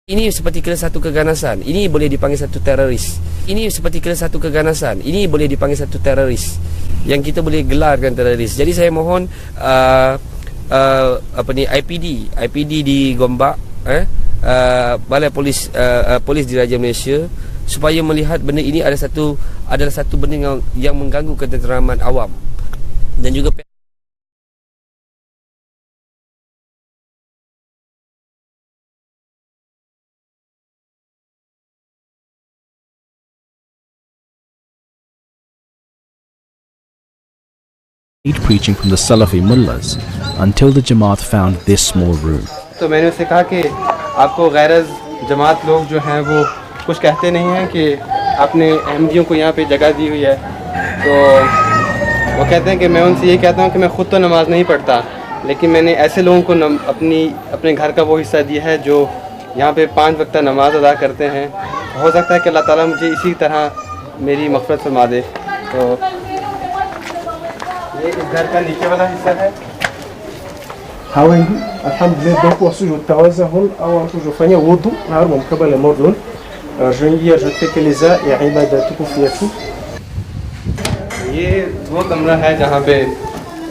Ini seperti kena satu keganasan. Ini boleh dipanggil satu teroris. Ini seperti kena satu keganasan. Ini boleh dipanggil satu teroris. Yang kita boleh gelarkan teroris. Jadi saya mohon IPD di Gombak, Balai Polis Diraja Malaysia, supaya melihat benda ini adalah satu benda yang mengganggu ketenteraman awam dan juga preaching from the Salafi mullahs until the Jamaat found this small room. तो मैंने उससे कहा कि आपको गैरज जमात लोग जो हैं वो कुछ कहते नहीं हैं कि आपने अहमदियों को यहाँ पे जगह दी हुई है, तो वो कहते हैं कि मैं उनसे ये कहता हूँ कि मैं ख़ुद तो नमाज़ नहीं पढ़ता, लेकिन मैंने ऐसे लोगों को अपने घर का वो हिस्सा दिया है जो यहाँ पे 5 वक्त नमाज अदा करते हैं। हो सकता है कि अल्लाह ताला मुझे इसी तरह मेरी मग़फ़िरत फरमा दे। तो ये इस घर का नीचे वाला हिस्सा है। hawengi alhamdulillah donc wasuju tawazahun au tujufanya wudu na hapo mkabala modun joingia jotekeleza ya ibada tukufu yetu। ये वो कमरा है जहाँ पे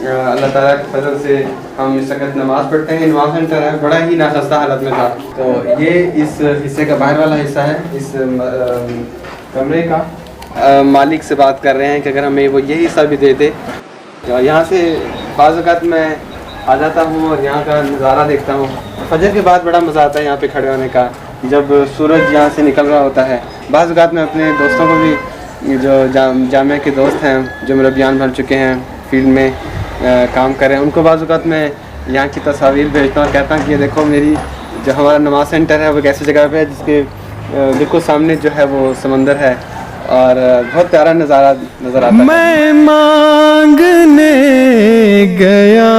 अल्लाह ताला के फजल से हम इस वक्त नमाज़ पढ़ते हैं। नमाज सेंटर है, बड़ा ही नाखस्ता हालत में था। तो ये इस हिस्से का बाहर वाला हिस्सा है। इस कमरे का मालिक से बात कर रहे हैं कि अगर हमें वो यही हिस्सा भी देते। यहाँ से बाज़ औक़ात मैं आ जाता हूँ और यहाँ का नज़ारा देखता हूँ। फजर के बाद बड़ा मज़ा आता है यहाँ पे खड़े होने का, जब सूरज यहाँ से निकल रहा होता है। बाज़ औक़ात मैं अपने दोस्तों को भी, जो जामिया के दोस्त हैं जो मुरब्बियान बन चुके हैं, फील्ड में काम कर रहे हैं, उनको बाज़ औक़ात मैं यहाँ की तस्वीर भेजता हूँ, कहता हूँ कि ये देखो मेरी जो हमारा नमाज सेंटर है वो कैसी जगह पे है, जिसके बिल्कुल सामने जो है वो समंदर है और बहुत प्यारा नज़ारा नज़र आता है। मैं मांगने गया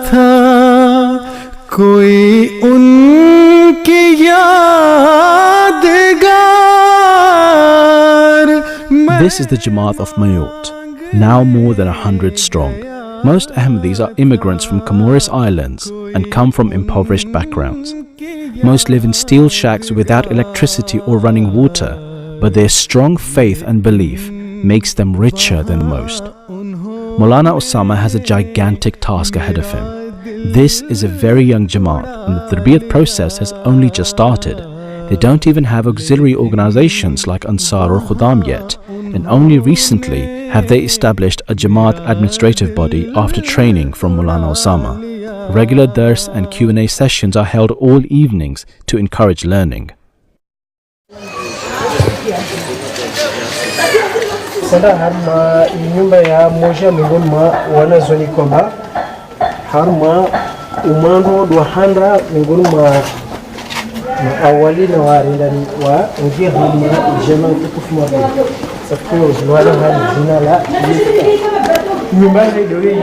था कोई उनकी यादगार। This is the Jamaat of Mayotte, now more than 100 strong. Most Ahmadis are immigrants from Comoros Islands and come from impoverished backgrounds. Most live in steel shacks without electricity or running water, but their strong faith and belief makes them richer than most. Maulana Osama has a gigantic task ahead of him. This is a very young Jamaat and the Tarbiyat process has only just started. They don't even have auxiliary organizations like Ansar or Khudam yet, and only recently have they established a Jamaat administrative body after training from Maulana Osama. Regular dars and Q&A sessions are held all evenings to encourage learning. Sada har ma nyumba ya moja miongoni mwa wanazoni kwamba har ma umando duhanda miongoni mwa awali na warindani wa ngia huduma jema tukufu wa Mungu. Safari uzwala hali jina la nyumba hiyo hii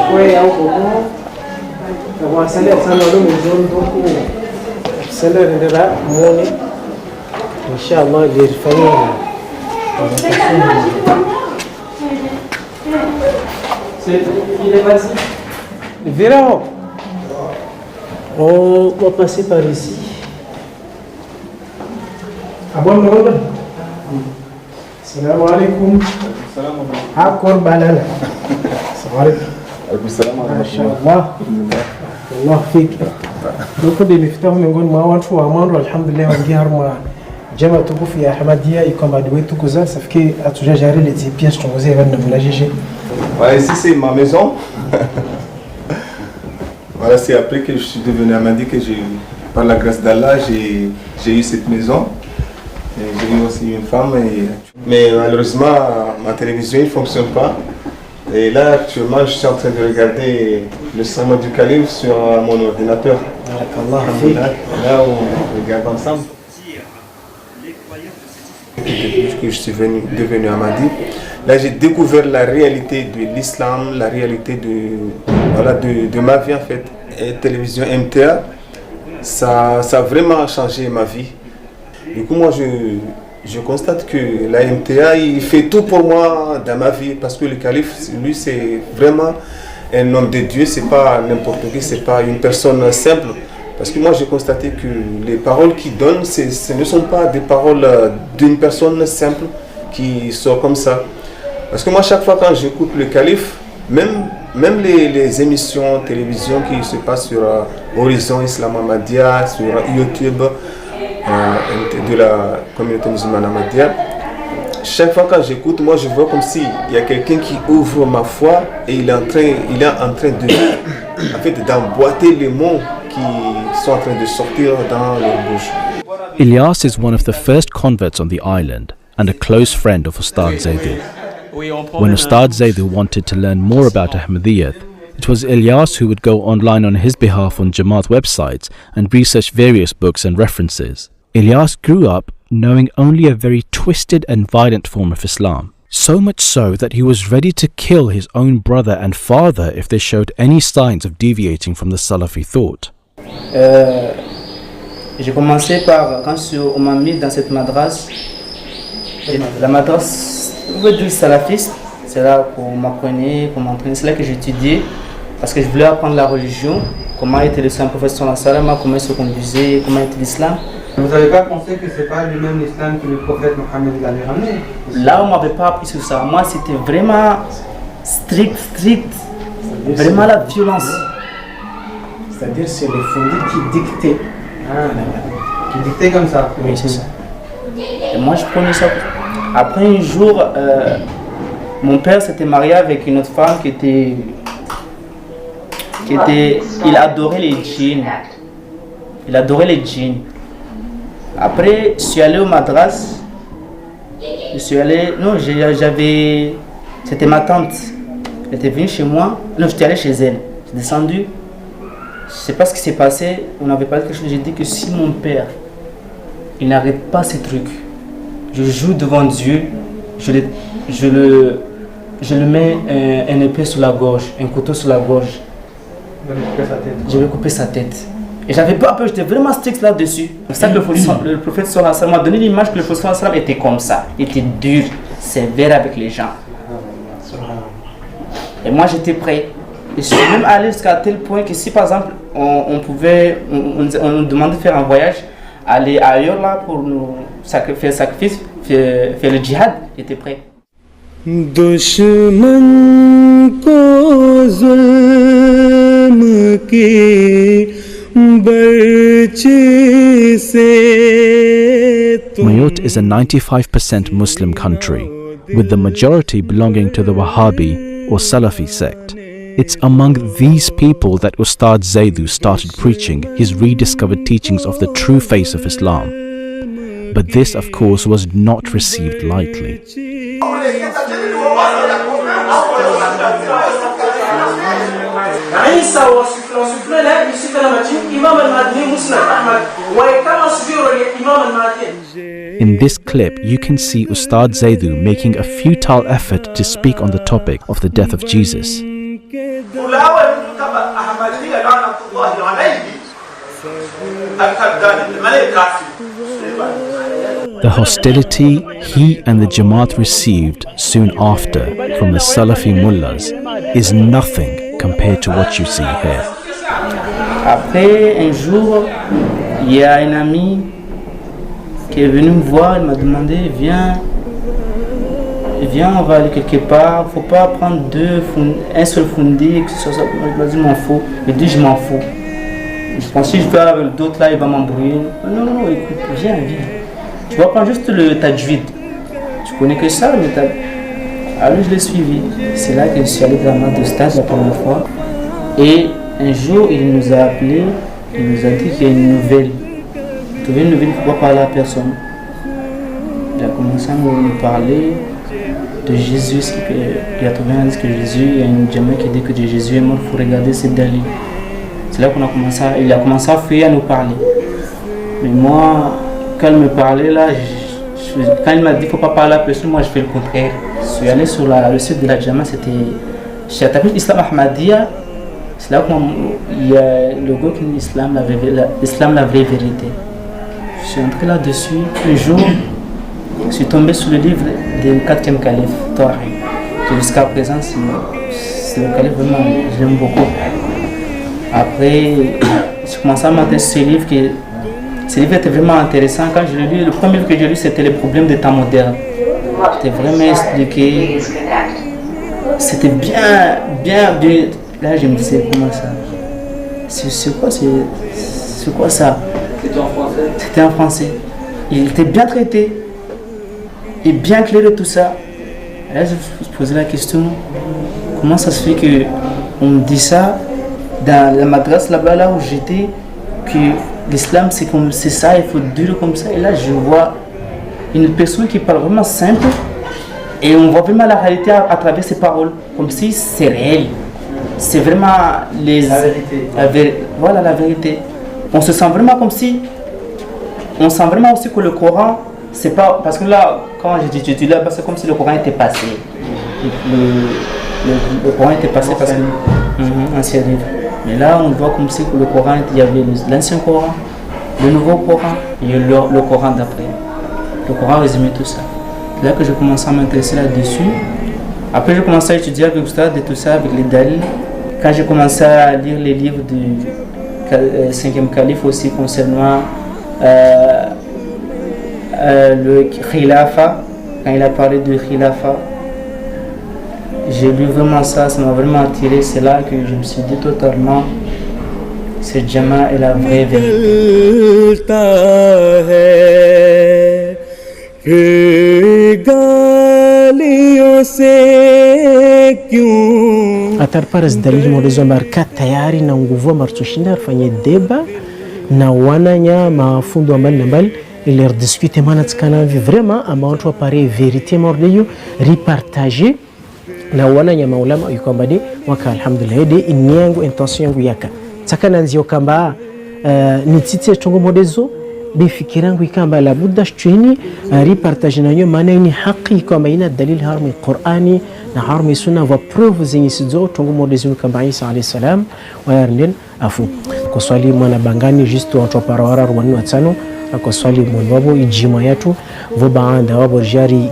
kwa au kwa wasali sana ndo mzondo ku sala rendera muone inshallah jirfanya. Il est passé. Verra. On va passer par ici. Abon Maoula. Salam alaikum. Hakor balala. Salam alaikum. Salam alaikum. Mashallah. Allah fik. Niko de miftahu miongoni mwa watu wa Amando, alhamdulillah wangia harma jama tukufu ya Ahmadiyya iko mbadi wetu kuza safiki atujajari les pièces tungoze bana mnajeje. Voilà, ici c'est ma maison. Voilà, c'est après que je suis devenu Ahmadi que par la grâce d'Allah, j'ai eu cette maison. J'ai eu aussi une femme. Mais malheureusement, ma télévision ne fonctionne pas. Et là, actuellement, je suis en train de regarder le serment du calife sur mon ordinateur. Là, on regarde ensemble. Depuis que je suis devenu Ahmadi, là j'ai découvert la réalité de l'islam, la réalité de ma vie en fait. Et télévision MTA, ça a vraiment changé ma vie. Du coup moi je constate que la MTA il fait tout pour moi dans ma vie parce que le calife lui c'est vraiment un homme de Dieu, c'est pas n'importe qui, c'est pas une personne simple. Parce que moi j'ai constaté que les paroles qu'il donne, ce ne sont pas des paroles d'une personne simple qui sort comme ça. Parce que moi chaque fois quand j'écoute le calife, même les émissions télévision qui se passent sur Horizon Islam Ahmadiyya, sur YouTube de la communauté musulmane Ahmadiyya, chaque fois quand j'écoute, moi je vois comme s'il y a quelqu'un qui ouvre ma foi et il est en train d'emboîter les mots qui sont en train de sortir dans leur bouche. Ilyas is one of the first converts on the island and a close friend of Ustad Zaidu. When Ustad Zaidu wanted to learn more about Ahmadiyyat, it was Ilyas who would go online on his behalf on Jamaat websites and research various books and references. Ilyas grew up knowing only a very twisted and violent form of Islam, so much so that he was ready to kill his own brother and father if they showed any signs of deviating from the Salafi thought. J'ai commencé par, quand on m'a mis dans cette madrase, la madrase du salafisme, c'est là qu'on m'apprenait, qu'on m'entraînait, c'est là que j'étudiais, parce que je voulais apprendre la religion, comment était le saint prophète sallallahu alayhi wa sallam, comment il se conduisait, comment était l'islam. Vous n'avez pas pensé que ce n'est pas le même islam que le prophète Mohammed avait ramené? Là, on ne m'avait pas appris sur ça. Moi, c'était vraiment strict. Vraiment la violence. C'est-à-dire c'est les fondés qui dictaient. Qui dictaient comme ça? Oui, c'est ça. Et moi, je prenais ça. Après, un jour, mon père s'était marié avec une autre femme qui était... Il adorait les djinns. Après, je suis allé au madras. C'était ma tante. Elle était venue chez moi. Non, j'étais allé chez elle. J'ai descendu. Je ne sais pas ce qui s'est passé. On n'avait pas quelque chose. J'ai dit que si mon père, il n'arrête pas ces trucs, je joue devant Dieu, je le mets un épée sur la gorge, un couteau sur la gorge. Je vais couper sa tête. Et j'avais pas peur, j'étais vraiment strict là-dessus. C'est ça que le prophète sallallahu alayhi wa sallam m'a donné l'image que le prophète sallallahu alayhi wa sallam était comme ça. Il était dur, sévère avec les gens. Et moi j'étais prêt. Et je suis même allé jusqu'à tel point que si par exemple on nous demandait de faire un voyage, aller ailleurs là pour nous faire sacrifice, faire le djihad, j'étais prêt. दुश्मन को जुल्म की बर्छी से Mayotte is a 95% Muslim country, with the majority belonging to the Wahhabi or Salafi sect. It's among these people that Ustad Zaidu started preaching his rediscovered teachings of the true face of Islam. But this, of course, was not received lightly. In this clip, you can see Ustad Zaidu making a futile effort to speak on the topic of the death of Jesus. The hostility he and the Jamaat received soon after from the Salafi mullahs is nothing compared to what you see here. Après, un jour, il y a un ami qui est venu me voir, il m'a demandé, viens, on va aller quelque part, faut pas prendre un seul fondé, que ce soit ça. Il m'a dit, m'en fous. Il dit, je m'en fous. Je pense que si je vais avec d'autres là, il va m'embrouiller. Non, écoute, viens. Tu vas prendre juste le tajwid. Tu connais que ça, mais alors je l'ai suivi. C'est là que je suis allé dans notre stade la première fois. Et un jour, il nous a appelé, il nous a dit qu'il y a une nouvelle. Vous trouvez une nouvelle, il ne faut pas parler à personne. Il a commencé à nous parler de Jésus. Il a trouvé un disque que Jésus, il y a une djamma qui dit que Jésus est mort, il faut regarder cette dalil. C'est là qu'il a commencé à fuir, à nous parler. Mais moi, quand il me parlait là, quand il m'a dit qu'il ne faut pas parler à personne, moi je fais le contraire. Je suis allé sur le site de la Jama, j'ai tapé Islam Ahmadiyya. C'est là qu'il y a le logo qui dit l'Islam, la vraie vérité. Je suis entré là-dessus. Un jour, je suis tombé sur le livre du 4e calife, Tahi. Jusqu'à présent, c'est le calife vraiment, je l'aime beaucoup. Après, j'ai commencé à m'intéresser ce livre était vraiment intéressant. Quand je l'ai lu, le premier livre que j'ai lu, c'était les problèmes des temps modernes. C'était vraiment expliqué. C'était bien. Là, je me disais, comment ça? C'est quoi ça? C'était en français? C'était en français. Il était bien traité et bien clairé tout ça. Et là, je me posais la question, comment ça se fait qu'on me dit ça dans la madrase là-bas, là où j'étais, que l'islam c'est ça, il faut dur comme ça. Et là, je vois une personne qui parle vraiment simple et on voit vraiment la réalité à travers ses paroles, comme si c'est réel. C'est vraiment la vérité. Voilà la vérité. On se sent vraiment comme si... On sent vraiment aussi que le Coran, c'est pas... Parce que là, quand j'ai dit là, c'est comme si le Coran était passé. Le Coran était passé parce que... ancien livre. Mais là, on voit comme si que le Coran, il y avait l'ancien Coran, le nouveau Coran et le Coran d'après. Le Coran résumait tout ça. C'est là que j'ai commencé à m'intéresser là-dessus. Après, j'ai commencé à étudier avec Oustad et tout ça, avec les dalils. Quand j'ai commencé à lire les livres du 5e calife aussi concernant le Khilafa, quand il a parlé de Khilafa, j'ai lu vraiment ça m'a vraiment attiré. C'est là que je me suis dit totalement, cette Jama est la vraie vérité. Atarparas dalili mwolezo marka tayari na nguvu martushinda afanye deba na wananya mafundo wa mbali na mbali ili rediscute mana tsikana vraiment amaontu apare vérité mordeyo ripartager na wananya maulama yuko mbade waka alhamdulillah de inyangu intention yangu yaka tsakana nzio kamba ni titi chongo modezo bifikirangu ikamba la budda shtuini ripartager nanyo maana ni haki kama ina dalil harmi Qur'ani na harmi sunna va preuve zenye sizo chongo modezo kamba Isa alayhi salam wa yarlen afu kwa swali mwana bangani juste watu parawara 45 kwa swali mwabo ijima yetu vo baanda wabo jari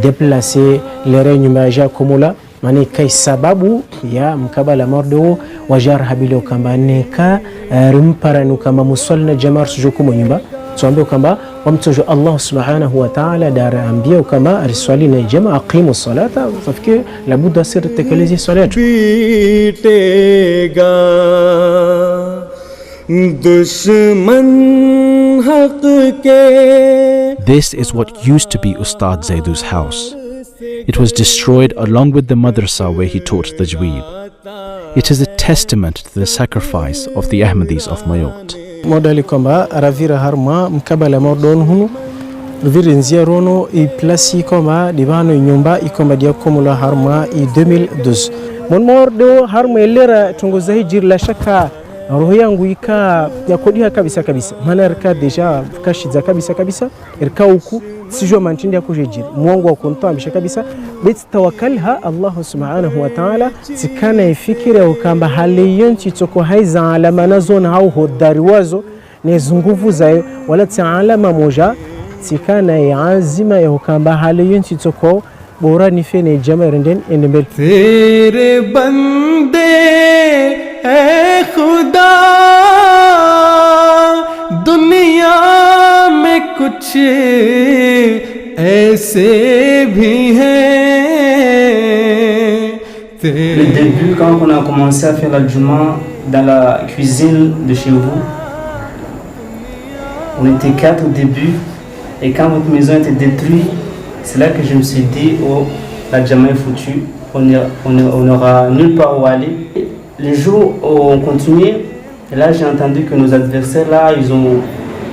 déplacer lere nyumba ya komula mani kai sababu ya mkabala mordo wajar habilo kamba neka rumparanu kama musallina jamar sujuku nyumba tuambie kamba wamtojo Allah subhanahu wa ta'ala dara ambia kama ariswali na jamaa aqimu salata fafikiri labudda sir tekelezi salatu bitega dushman haq ke. This is what used to be Ustad Zaidu's house. It was destroyed along with the madrasa where he taught Tajweed. It is a testament to the sacrifice of the Ahmadis of Mayot. Modali kwamba ravira harma mkabala mordon hunu ravira nzia rono i plasi koma divano nyumba ikomba dia komula harma i 2012 mon mordo harma elera tungoza hijir la shaka roho yangu ika yakodiha kabisa maana rika deja kashiza kabisa irka huku sijua mantindi ya kujejiri Mungu akuntoamisha kabisa beti tawakkalha Allah subhanahu wa ta'ala sikana ifikira ukamba hali yonchi toko haiza alama nazo na au hodari wazo ni nguvu zayo wala alama moja sikana yazima ya ukamba hali yonchi toko bora nifene jamaa renden endembel tere bande ए खुदा दुनिया में कुछ ऐसे भी हैं. Le début, quand on a commencé à faire la Juma dans la cuisine de chez vous, on était 4 au début, et quand votre maison était détruite, c'est là que je me suis dit, oh, la Jama est foutue, on n'aura nulle part où aller. Les jours où on continuait, et là j'ai entendu que nos adversaires là, ils ont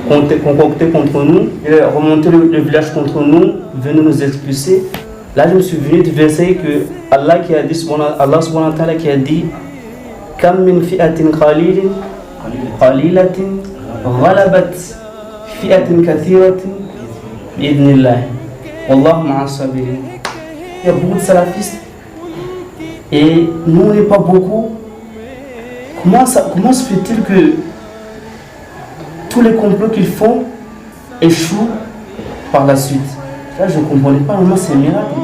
concocté contre nous, ils ont remonté le village contre nous, venaient nous expulser. Là je me suis venu du verset que Allah qui a dit, Allah subhanahu wa ta'ala qui a dit, Kam min fi'atin qalilatin ghalabat fi'atin kathiratin bi'idnillah. Wallahu ma'as sabirin. Il y a beaucoup de salafistes et nous on n'est pas beaucoup. Comment se fait-il que tous les complots qu'ils font échouent par la suite? Là, je ne comprenais pas, vraiment c'est un miracle.